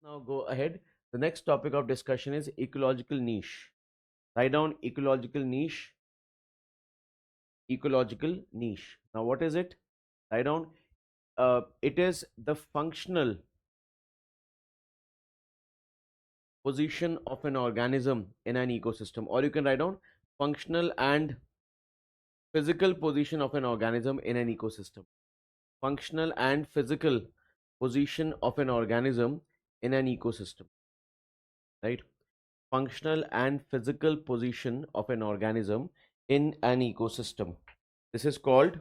Now go ahead. The next topic of discussion is ecological niche. Write down ecological niche. Ecological niche. Now what is it? Write down. It is the functional position of an organism in an ecosystem, or you can write down functional and physical position of an organism in an ecosystem. Functional and physical position of an organism in an ecosystem, right? Functional and physical position of an organism in an ecosystem. This is called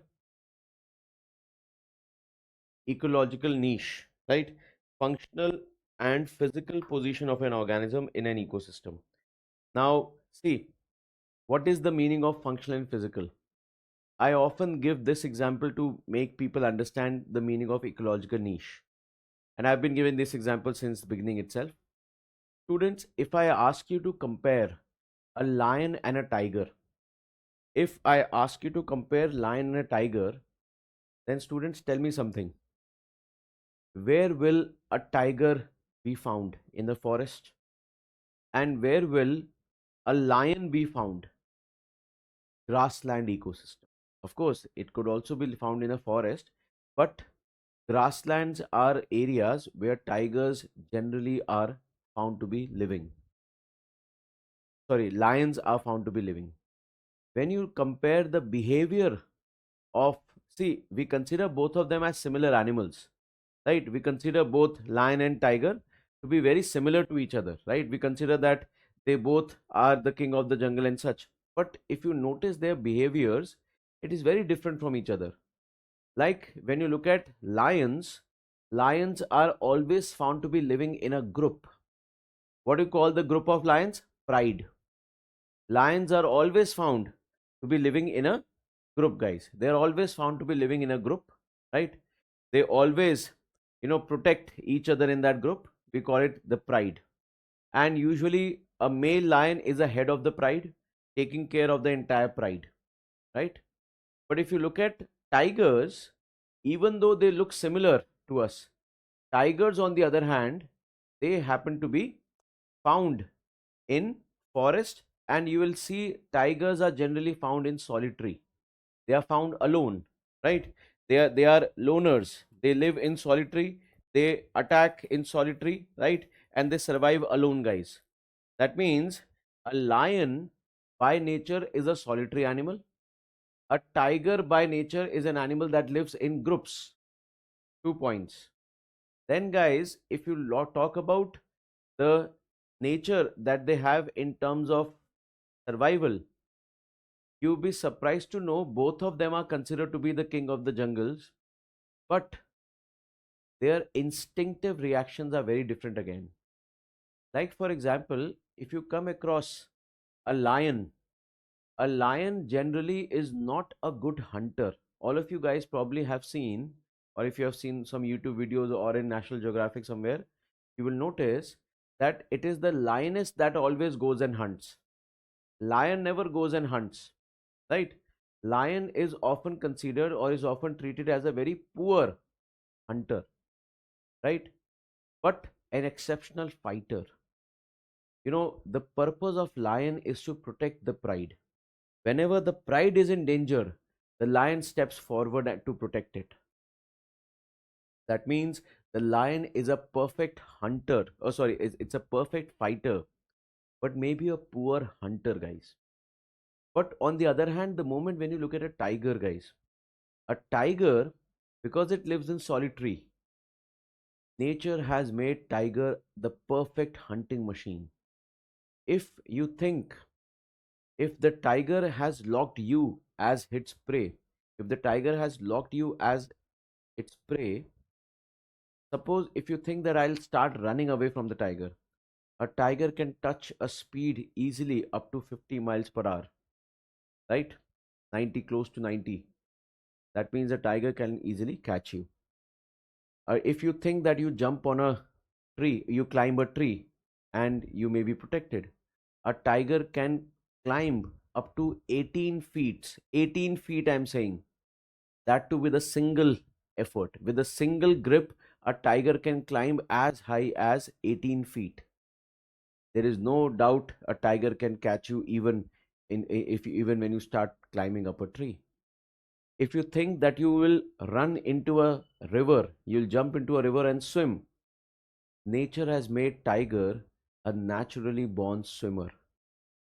ecological niche, right? Functional and physical position of an organism in an ecosystem. Now, see, what is the meaning of functional and physical? I often give this example to make people understand the meaning of ecological niche. And I've been giving this example since the beginning itself. Students, if I ask you to compare a lion and a tiger, if I ask you to compare lion and a tiger, then students tell me something. Where will a tiger be found? In the forest? And where will a lion be found? Grassland ecosystem. Of course, it could also be found in a forest, but grasslands are areas where tigers generally are found to be living. Sorry, lions are found to be living. When you compare the behavior of, see, we consider both of them as similar animals, right? We consider both lion and tiger to be very similar to each other, right? We consider that they both are the king of the jungle and such. But if you notice their behaviors, it is very different from each other. Like when you look at lions, lions are always found to be living in a group. What do you call the group of lions? Pride. Lions are always found to be living in a group, guys. They are always found to be living in a group, right? They always, protect each other in that group. We call it the pride. And usually a male lion is a head of the pride, taking care of the entire pride, right? But if you look at tigers, even though they look similar to us, tigers on the other hand, they happen to be found in forest, and you will see tigers are generally found in solitary. They are found alone, right? They are loners. They live in solitary, they attack in solitary, right? And they survive alone, guys. That means a lion by nature is a solitary animal. A tiger by nature is an animal that lives in groups. 2 points. Then, guys, if you talk about the nature that they have in terms of survival, you'll be surprised to know both of them are considered to be the king of the jungles, but their instinctive reactions are very different again. Like, for example, if you come across a lion generally is not a good hunter. All of you guys probably have seen, or if you have seen some YouTube videos or in National Geographic somewhere, you will notice that it is the lioness that always goes and hunts. Lion never goes and hunts, right? Lion is often considered or is often treated as a very poor hunter, right? But an exceptional fighter. The purpose of lion is to protect the pride. Whenever the pride is in danger, the lion steps forward to protect it. That means the lion is a perfect hunter. Oh, sorry, it's a perfect fighter, but maybe a poor hunter, guys. But on the other hand, the moment when you look at a tiger, guys, a tiger, because it lives in solitary, nature has made tiger the perfect hunting machine. If you think, if the tiger has locked you as its prey, if the tiger has locked you as its prey, suppose if you think that I'll start running away from the tiger, a tiger can touch a speed easily up to 50 miles per hour, right? 90, close to 90. That means a tiger can easily catch you. If you think that you jump on a tree, you climb a tree and you may be protected. A tiger can climb up to 18 feet. 18 feet, I'm saying. That too with a single effort. With a single grip, a tiger can climb as high as 18 feet. There is no doubt a tiger can catch you even when you start climbing up a tree. If you think that you will run into a river, you'll jump into a river and swim. Nature has made tiger a naturally born swimmer.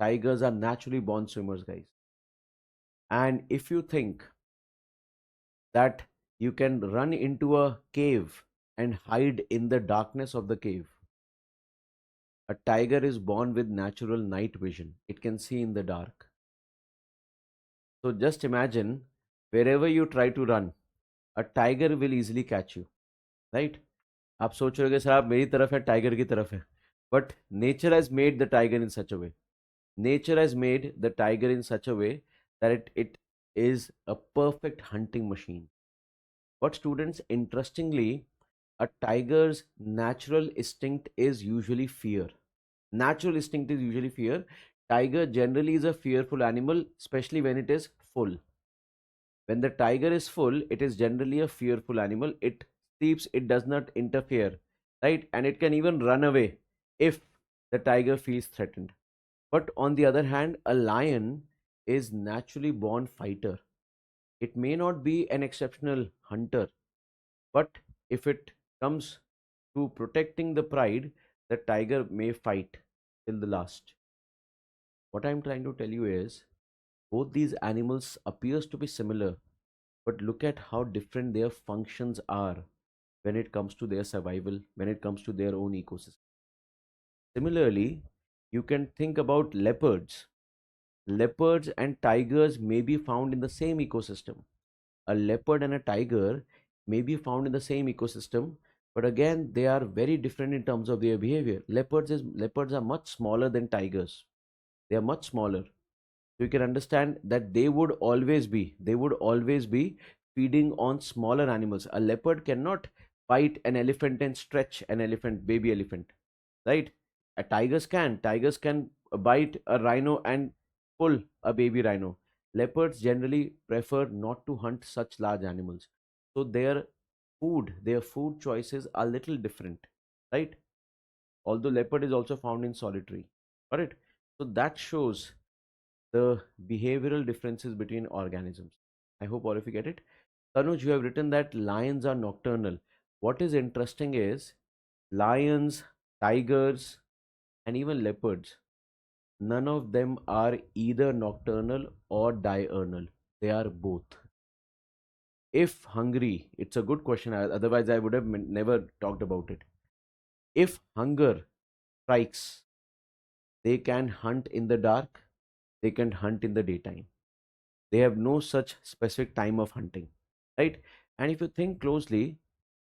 Tigers are naturally born swimmers, guys. And if you think that you can run into a cave and hide in the darkness of the cave, a tiger is born with natural night vision. It can see in the dark. So just imagine, wherever you try to run, a tiger will easily catch you, right? आप सोच रहे हो कि sir आप मेरी तरफ है, tiger की तरफ है. But nature has made the tiger in such a way. Nature has made the tiger in such a way that it is a perfect hunting machine. But students, interestingly, a tiger's natural instinct is usually fear. Natural instinct is usually fear. Tiger generally is a fearful animal, especially when it is full. When the tiger is full, it is generally a fearful animal. It sleeps, it does not interfere, right? And it can even run away if the tiger feels threatened. But on the other hand, a lion is naturally born fighter. It may not be an exceptional hunter, but if it comes to protecting the pride, the tiger may fight till the last. What I'm trying to tell you is both these animals appears to be similar, but look at how different their functions are when it comes to their survival, when it comes to their own ecosystem. Similarly, you can think about leopards. Leopards and tigers may be found in the same ecosystem. A leopard and a tiger may be found in the same ecosystem, but again, they are very different in terms of their behavior. Leopards are much smaller than tigers. They are much smaller. So you can understand that they would always be feeding on smaller animals. A leopard cannot bite an elephant and stretch an elephant, baby elephant, right? Tigers can bite a rhino and pull a baby rhino. Leopards generally prefer not to hunt such large animals, so their food choices are little different, right? Although leopard is also found in solitary, correct? So that shows the behavioral differences between organisms. I hope all of you get it. Tanuj, you have written that lions are nocturnal. What is interesting is lions, tigers, and even leopards, none of them are either nocturnal or diurnal. They are both. If hungry, it's a good question. Otherwise, I would have never talked about it. If hunger strikes, they can hunt in the dark, they can hunt in the daytime. They have no such specific time of hunting, right? And if you think closely,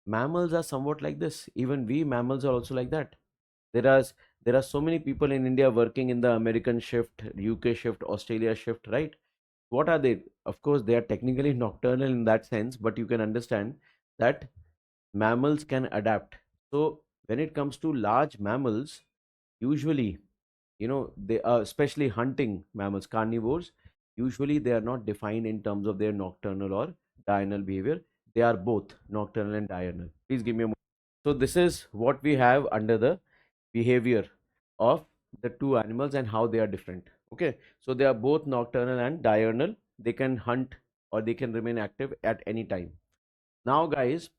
mammals are somewhat like this. Even we mammals are also like that. There are there are so many people in India working in the American shift, UK shift, Australia shift, right? What are they? Of course, they are technically nocturnal in that sense, but you can understand that mammals can adapt. So when it comes to large mammals, usually, they are, especially hunting mammals, carnivores, usually they are not defined in terms of their nocturnal or diurnal behavior. They are both nocturnal and diurnal. Please give me a moment. So this is what we have under the behavior of the two animals and how they are different. Okay, so they are both nocturnal and diurnal. They can hunt or they can remain active at any time. Now guys,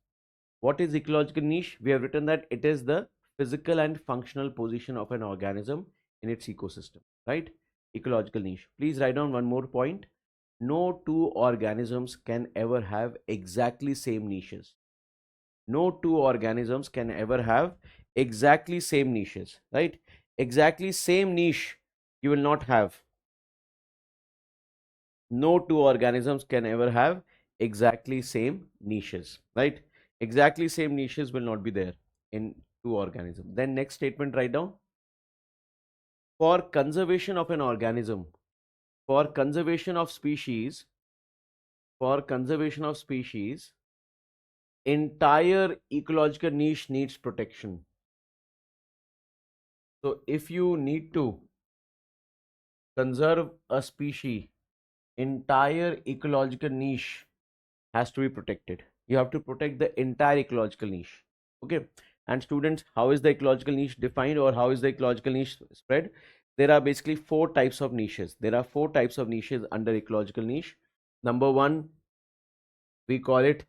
what is ecological niche? We have written that it is the physical and functional position of an organism in its ecosystem, right? Ecological niche. Please write down one more point. No two organisms can ever have exactly same niches. No two organisms can ever have exactly same niches, right? Exactly same niche you will not have. No two organisms can ever have exactly same niches, right? Exactly same niches will not be there in two organisms. Then next statement, write down. For conservation of an organism, for conservation of species, for conservation of species, entire ecological niche needs protection. So if you need to conserve a species, entire ecological niche has to be protected. You have to protect the entire ecological niche. Okay. And students, how is the ecological niche defined, or how is the ecological niche spread? There are basically four types of niches. There are four types of niches under ecological niche. Number one, we call it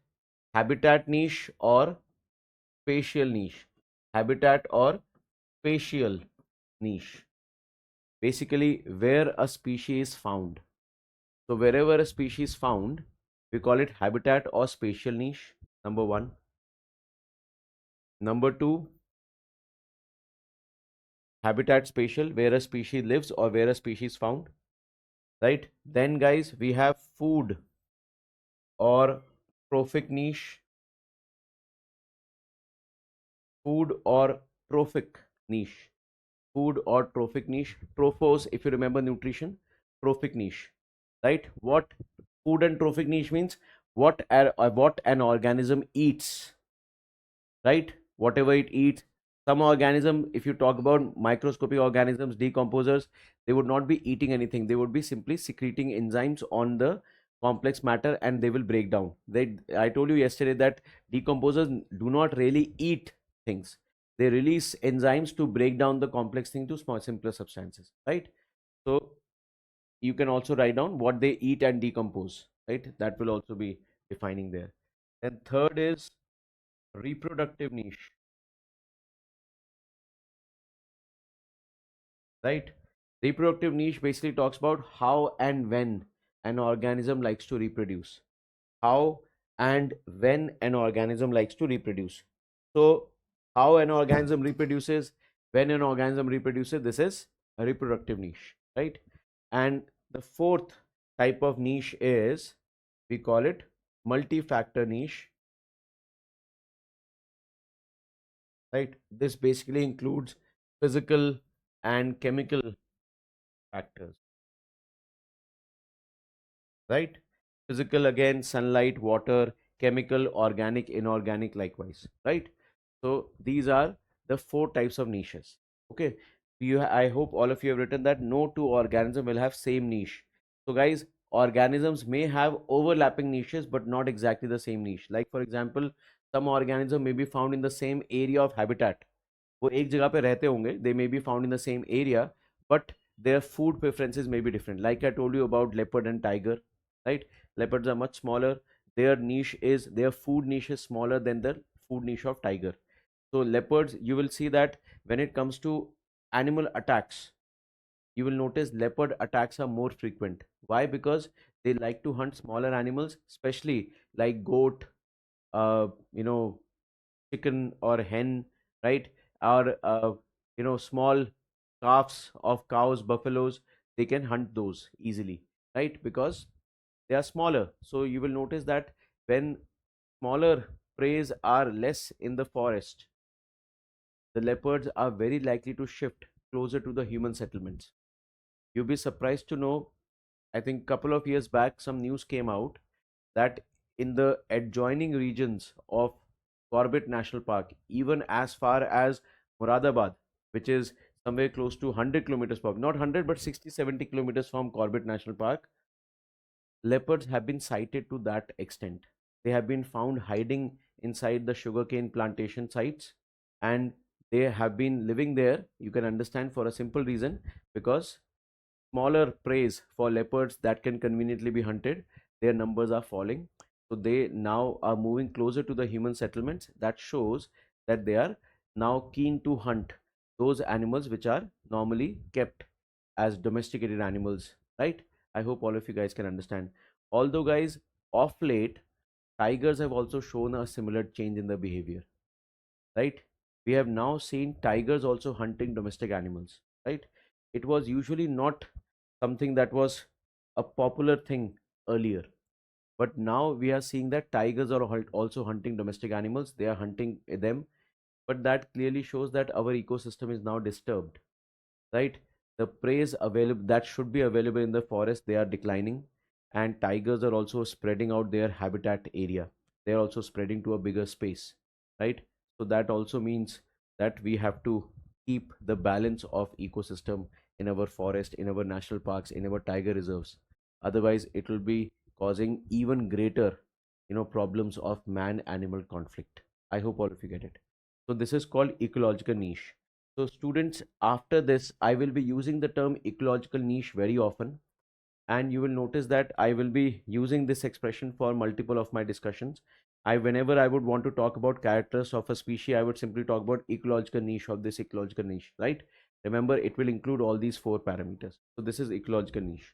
habitat niche or spatial niche. Habitat or spatial niche. Basically, where a species is found. So wherever a species is found, we call it habitat or spatial niche. Number one. Number two, habitat spatial, where a species lives or where a species is found. Right? Then guys, we have food or trophic niche. Food or trophic niche. Food or trophic niche. Trophos, if you remember nutrition, trophic niche. Right? What food and trophic niche means? What an organism eats, right? Whatever it eats. Some organism, if you talk about microscopic organisms, decomposers, they would not be eating anything. They would be simply secreting enzymes on the complex matter, and they will break down. I told you yesterday that decomposers do not really eat things. They release enzymes to break down the complex thing to small, simpler substances, right? So you can also write down what they eat and decompose, right? That will also be defining there. And third is reproductive niche, right? Reproductive niche basically talks about how and when an organism likes to reproduce. How and when an organism likes to reproduce. So, how an organism reproduces, when an organism reproduces, this is a reproductive niche, right? And the fourth type of niche is, we call it multi-factor niche, right? This basically includes physical and chemical factors, right? Physical, again, sunlight, water, chemical, organic, inorganic, likewise, right? So these are the four types of niches. Okay. I hope all of you have written that no two organism will have same niche. So guys, organisms may have overlapping niches but not exactly the same niche. Like for example, some organism may be found in the same area of habitat. वो एक जगह पे रहते होंगे, they may be found in the same area, but their food preferences may be different. Like I told you about leopard and tiger, right? Leopards are much smaller. Their food niche is smaller than the food niche of tiger. So leopards, you will see that when it comes to animal attacks, you will notice leopard attacks are more frequent. Why? Because they like to hunt smaller animals, especially like goat, you know, chicken or hen, right? Or small calves of cows, buffaloes, they can hunt those easily, right? Because they are smaller. So you will notice that when smaller preys are less in the forest, the leopards are very likely to shift closer to the human settlements. You'll be surprised to know, I think couple of years back, some news came out that in the adjoining regions of Corbett National Park, even as far as Moradabad, which is somewhere close to 100 kilometers per, not 100 but 60, 70 kilometers from Corbett National Park, leopards have been sighted to that extent. They have been found hiding inside the sugarcane plantation sites, and they have been living there. You can understand, for a simple reason, because smaller preys for leopards that can conveniently be hunted, their numbers are falling. So they now are moving closer to the human settlements. That shows that they are now keen to hunt those animals which are normally kept as domesticated animals, right? I hope all of you guys can understand. Although, guys, of late, tigers have also shown a similar change in their behavior, right? We have now seen tigers also hunting domestic animals, right? It was usually not something that was a popular thing earlier, but now we are seeing that tigers are also hunting domestic animals. They are hunting them, but that clearly shows that our ecosystem is now disturbed, right? The preys available that should be available in the forest, they are declining, and tigers are also spreading out their habitat area. They are also spreading to a bigger space, right? So that also means that we have to keep the balance of ecosystem in our forest, in our national parks, in our tiger reserves. Otherwise, it will be causing even greater problems of man animal conflict. I hope all of you get it. So this is called ecological niche. So students, after this I will be using the term ecological niche very often, and you will notice that I will be using this expression for multiple of my discussions. Whenever I would want to talk about characters of a species, I would simply talk about ecological niche of this ecological niche, right? Remember, it will include all these four parameters. So this is ecological niche.